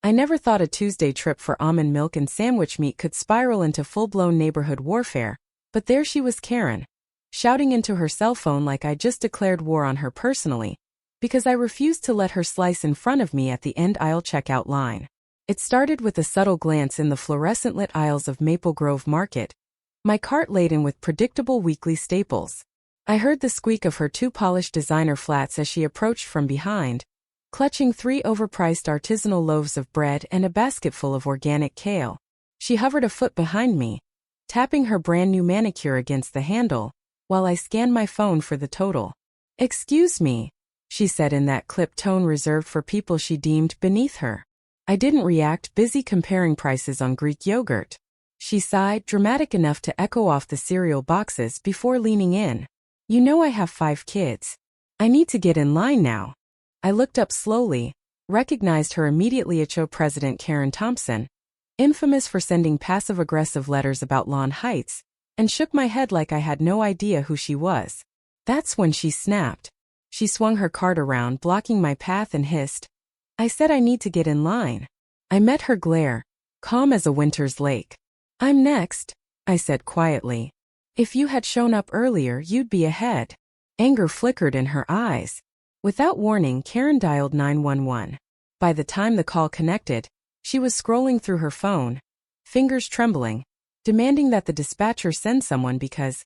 I never thought a Tuesday trip for almond milk and sandwich meat could spiral into full-blown neighborhood warfare, but there she was, Karen, shouting into her cell phone like I just declared war on her personally, because I refused to let her slice in front of me at the end aisle checkout line. It started with a subtle glance in the fluorescent-lit aisles of Maple Grove Market, my cart laden with predictable weekly staples. I heard the squeak of her two polished designer flats as she approached from behind, clutching 3 overpriced artisanal loaves of bread and a basketful of organic kale. She hovered a foot behind me, tapping her brand-new manicure against the handle, while I scanned my phone for the total. "Excuse me," she said in that clipped tone reserved for people she deemed beneath her. I didn't react, busy comparing prices on Greek yogurt. She sighed, dramatic enough to echo off the cereal boxes before leaning in. "You know I have 5 kids. I need to get in line now." I looked up slowly, recognized her immediately. HOA President Karen Thompson, infamous for sending passive-aggressive letters about lawn heights, and shook my head like I had no idea who she was. That's when she snapped. She swung her cart around, blocking my path, and hissed, "I said I need to get in line." I met her glare, calm as a winter's lake. "I'm next," I said quietly. "If you had shown up earlier, you'd be ahead." Anger flickered in her eyes. Without warning, Karen dialed 911. By the time the call connected, she was scrolling through her phone, fingers trembling, demanding that the dispatcher send someone because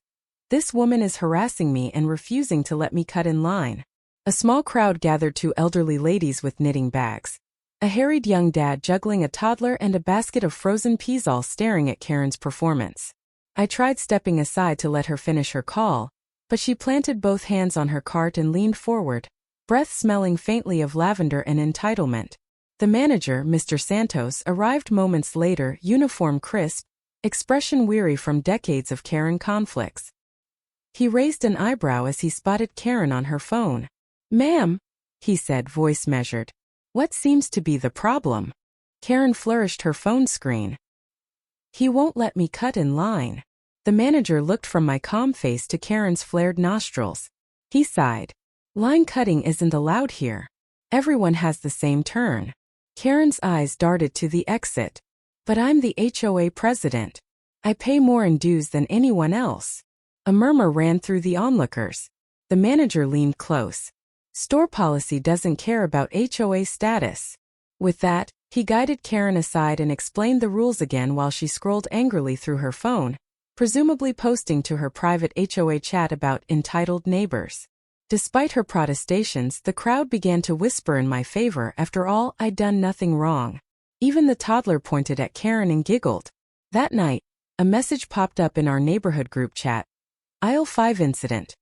this woman is harassing me and refusing to let me cut in line. A small crowd gathered, 2 elderly ladies with knitting bags, a harried young dad juggling a toddler, and a basket of frozen peas, all staring at Karen's performance. I tried stepping aside to let her finish her call, but she planted both hands on her cart and leaned forward, breath smelling faintly of lavender and entitlement. The manager, Mr. Santos, arrived moments later, uniform crisp, expression weary from decades of Karen conflicts. He raised an eyebrow as he spotted Karen on her phone. "Ma'am," he said, voice measured, "what seems to be the problem?" Karen flourished her phone screen. "He won't let me cut in line." The manager looked from my calm face to Karen's flared nostrils. He sighed. "Line cutting isn't allowed here. Everyone has the same turn." Karen's eyes darted to the exit. "But I'm the HOA president. I pay more in dues than anyone else." A murmur ran through the onlookers. The manager leaned close. "Store policy doesn't care about HOA status." With that, he guided Karen aside and explained the rules again while she scrolled angrily through her phone, presumably posting to her private HOA chat about entitled neighbors. Despite her protestations, the crowd began to whisper in my favor. After all, I'd done nothing wrong. Even the toddler pointed at Karen and giggled. That night, a message popped up in our neighborhood group chat. Aisle 5 incident.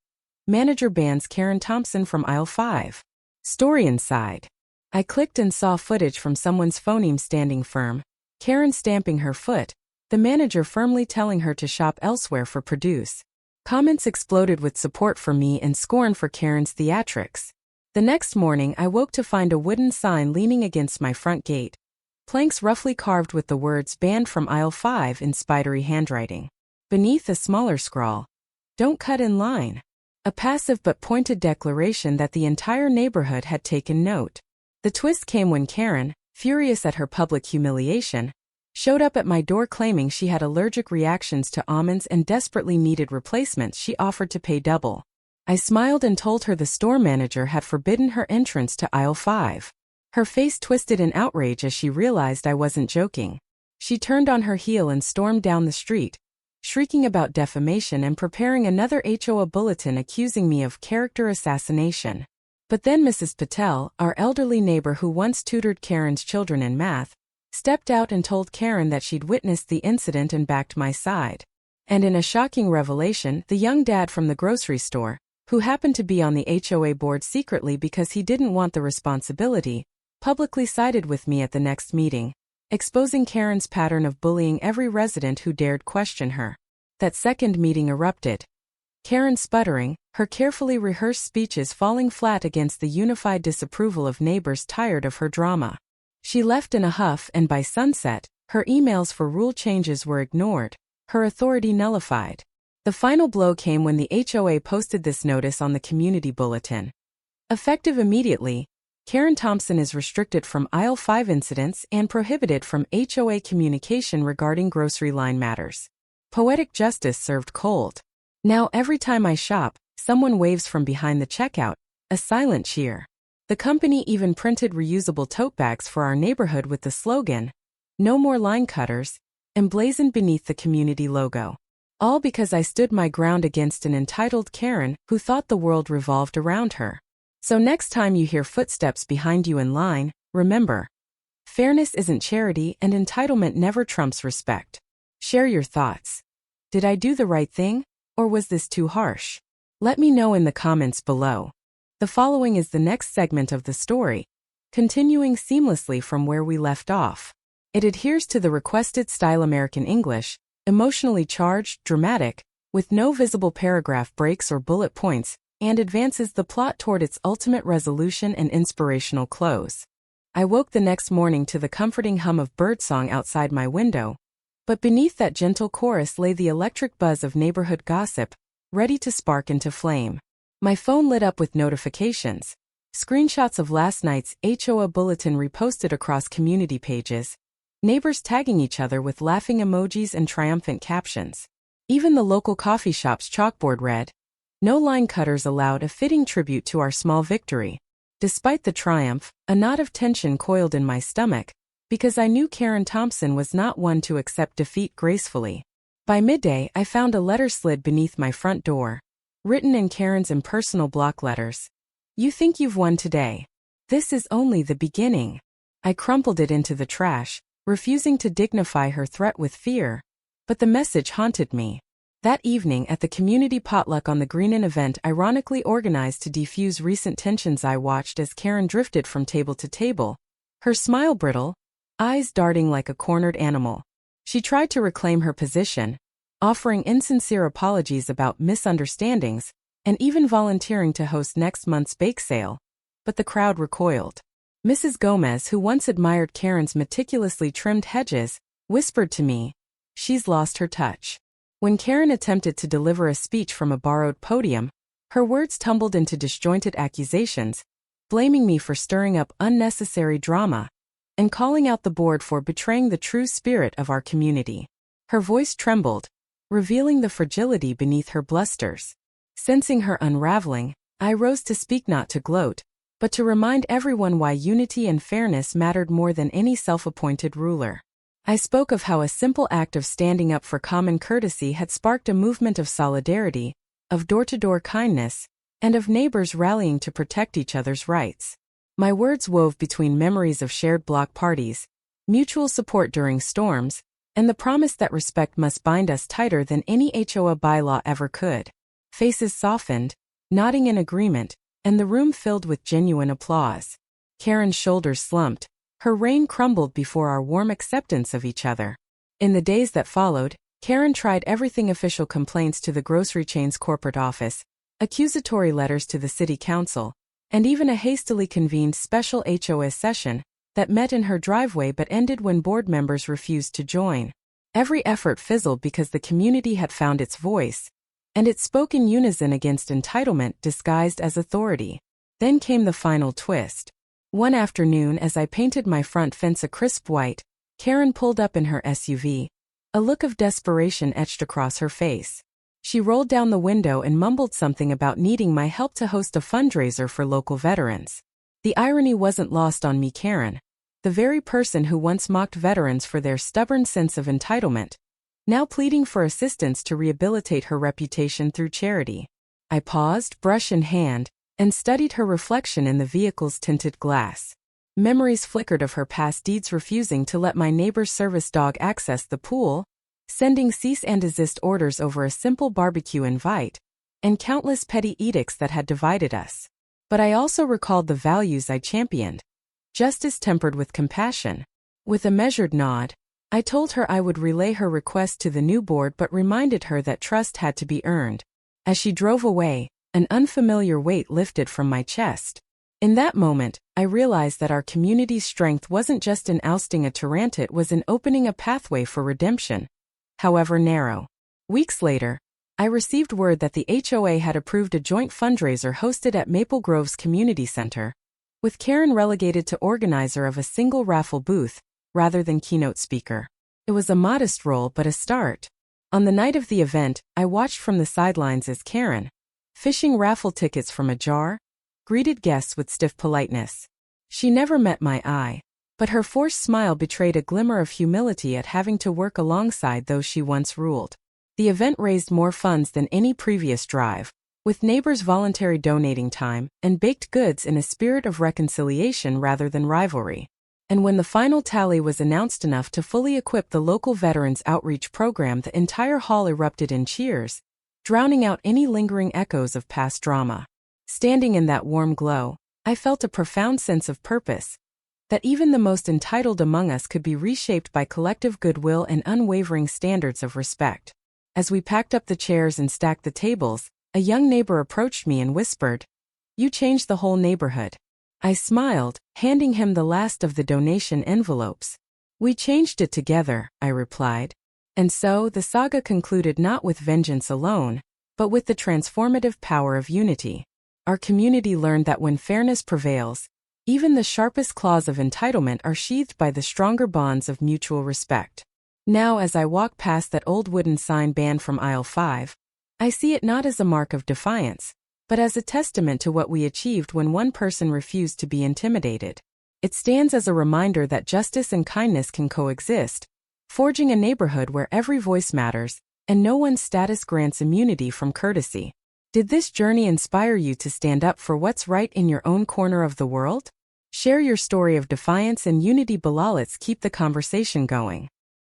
Manager bans Karen Thompson from aisle 5. Story inside. I clicked and saw footage from someone's phoneme standing firm, Karen stamping her foot, the manager firmly telling her to shop elsewhere for produce. Comments exploded with support for me and scorn for Karen's theatrics. The next morning I woke to find a wooden sign leaning against my front gate. Planks roughly carved with the words "banned from aisle 5" in spidery handwriting. Beneath, a smaller scrawl, "Don't cut in line." A passive but pointed declaration that the entire neighborhood had taken note. The twist came when Karen, furious at her public humiliation, showed up at my door claiming she had allergic reactions to almonds and desperately needed replacements. She offered to pay double. I smiled and told her the store manager had forbidden her entrance to aisle 5. Her face twisted in outrage as she realized I wasn't joking. She turned on her heel and stormed down the street, shrieking about defamation and preparing another HOA bulletin accusing me of character assassination. But then Mrs. Patel, our elderly neighbor who once tutored Karen's children in math, stepped out and told Karen that she'd witnessed the incident and backed my side. And in a shocking revelation, the young dad from the grocery store, who happened to be on the HOA board secretly because he didn't want the responsibility, publicly sided with me at the next meeting, exposing Karen's pattern of bullying every resident who dared question her. That second meeting erupted. Karen sputtering, her carefully rehearsed speeches falling flat against the unified disapproval of neighbors tired of her drama. She left in a huff, and by sunset, her emails for rule changes were ignored, her authority nullified. The final blow came when the HOA posted this notice on the community bulletin. Effective immediately, Karen Thompson is restricted from aisle 5 incidents and prohibited from HOA communication regarding grocery line matters. Poetic justice served cold. Now every time I shop, someone waves from behind the checkout, a silent cheer. The company even printed reusable tote bags for our neighborhood with the slogan, "No more line cutters," emblazoned beneath the community logo. All because I stood my ground against an entitled Karen who thought the world revolved around her. So next time you hear footsteps behind you in line, remember, fairness isn't charity and entitlement never trumps respect. Share your thoughts. Did I do the right thing, or was this too harsh? Let me know in the comments below. The following is the next segment of the story, continuing seamlessly from where we left off. It adheres to the requested style American English, emotionally charged, dramatic, with no visible paragraph breaks or bullet points, and advances the plot toward its ultimate resolution and inspirational close. I woke the next morning to the comforting hum of birdsong outside my window, but beneath that gentle chorus lay the electric buzz of neighborhood gossip, ready to spark into flame. My phone lit up with notifications, screenshots of last night's HOA bulletin reposted across community pages, neighbors tagging each other with laughing emojis and triumphant captions. Even the local coffee shop's chalkboard read, "No line cutters allowed," a fitting tribute to our small victory. Despite the triumph, a knot of tension coiled in my stomach, because I knew Karen Thompson was not one to accept defeat gracefully. By midday, I found a letter slid beneath my front door, written in Karen's impersonal block letters. "You think you've won today. This is only the beginning." I crumpled it into the trash, refusing to dignify her threat with fear, but the message haunted me. That evening at the community potluck on the Greenan event ironically organized to defuse recent tensions, I watched as Karen drifted from table to table, her smile brittle, eyes darting like a cornered animal. She tried to reclaim her position, offering insincere apologies about misunderstandings, and even volunteering to host next month's bake sale, but the crowd recoiled. Mrs. Gomez, who once admired Karen's meticulously trimmed hedges, whispered to me, "She's lost her touch." When Karen attempted to deliver a speech from a borrowed podium, her words tumbled into disjointed accusations, blaming me for stirring up unnecessary drama, and calling out the board for betraying the true spirit of our community. Her voice trembled, revealing the fragility beneath her blusters. Sensing her unraveling, I rose to speak, not to gloat, but to remind everyone why unity and fairness mattered more than any self-appointed ruler. I spoke of how a simple act of standing up for common courtesy had sparked a movement of solidarity, of door-to-door kindness, and of neighbors rallying to protect each other's rights. My words wove between memories of shared block parties, mutual support during storms, and the promise that respect must bind us tighter than any HOA bylaw ever could. Faces softened, nodding in agreement, and the room filled with genuine applause. Karen's shoulders slumped, her reign crumbled before our warm acceptance of each other. In the days that followed, Karen tried everything: official complaints to the grocery chain's corporate office, accusatory letters to the city council, and even a hastily convened special HOA session that met in her driveway but ended when board members refused to join. Every effort fizzled because the community had found its voice, and it spoke in unison against entitlement disguised as authority. Then came the final twist. One afternoon, as I painted my front fence a crisp white, Karen pulled up in her SUV, a look of desperation etched across her face. She rolled down the window and mumbled something about needing my help to host a fundraiser for local veterans. The irony wasn't lost on me. Karen, the very person who once mocked veterans for their stubborn sense of entitlement, now pleading for assistance to rehabilitate her reputation through charity. I paused, brush in hand, and studied her reflection in the vehicle's tinted glass. Memories flickered of her past deeds: refusing to let my neighbor's service dog access the pool, sending cease and desist orders over a simple barbecue invite, and countless petty edicts that had divided us. But I also recalled the values I championed: justice tempered with compassion. With a measured nod, I told her I would relay her request to the new board, but reminded her that trust had to be earned. As she drove away, an unfamiliar weight lifted from my chest. In that moment, I realized that our community's strength wasn't just in ousting a tyrant, it was in opening a pathway for redemption, however narrow. Weeks later, I received word that the HOA had approved a joint fundraiser hosted at Maple Grove's Community Center, with Karen relegated to organizer of a single raffle booth, rather than keynote speaker. It was a modest role but a start. On the night of the event, I watched from the sidelines as Karen, fishing raffle tickets from a jar, greeted guests with stiff politeness. She never met my eye, but her forced smile betrayed a glimmer of humility at having to work alongside those she once ruled. The event raised more funds than any previous drive, with neighbors voluntarily donating time and baked goods in a spirit of reconciliation rather than rivalry. And when the final tally was announced enough to fully equip the local Veterans Outreach program, the entire hall erupted in cheers, drowning out any lingering echoes of past drama. Standing in that warm glow, I felt a profound sense of purpose, that even the most entitled among us could be reshaped by collective goodwill and unwavering standards of respect. As we packed up the chairs and stacked the tables, a young neighbor approached me and whispered, "You changed the whole neighborhood." I smiled, handing him the last of the donation envelopes. "We changed it together," I replied. And so, the saga concluded not with vengeance alone, but with the transformative power of unity. Our community learned that when fairness prevails, even the sharpest claws of entitlement are sheathed by the stronger bonds of mutual respect. Now, as I walk past that old wooden sign banned from aisle 5, I see it not as a mark of defiance, but as a testament to what we achieved when one person refused to be intimidated. It stands as a reminder that justice and kindness can coexist, forging a neighborhood where every voice matters, and no one's status grants immunity from courtesy. Did this journey inspire you to stand up for what's right in your own corner of the world? Share your story of defiance and unity below. Let's keep the conversation going.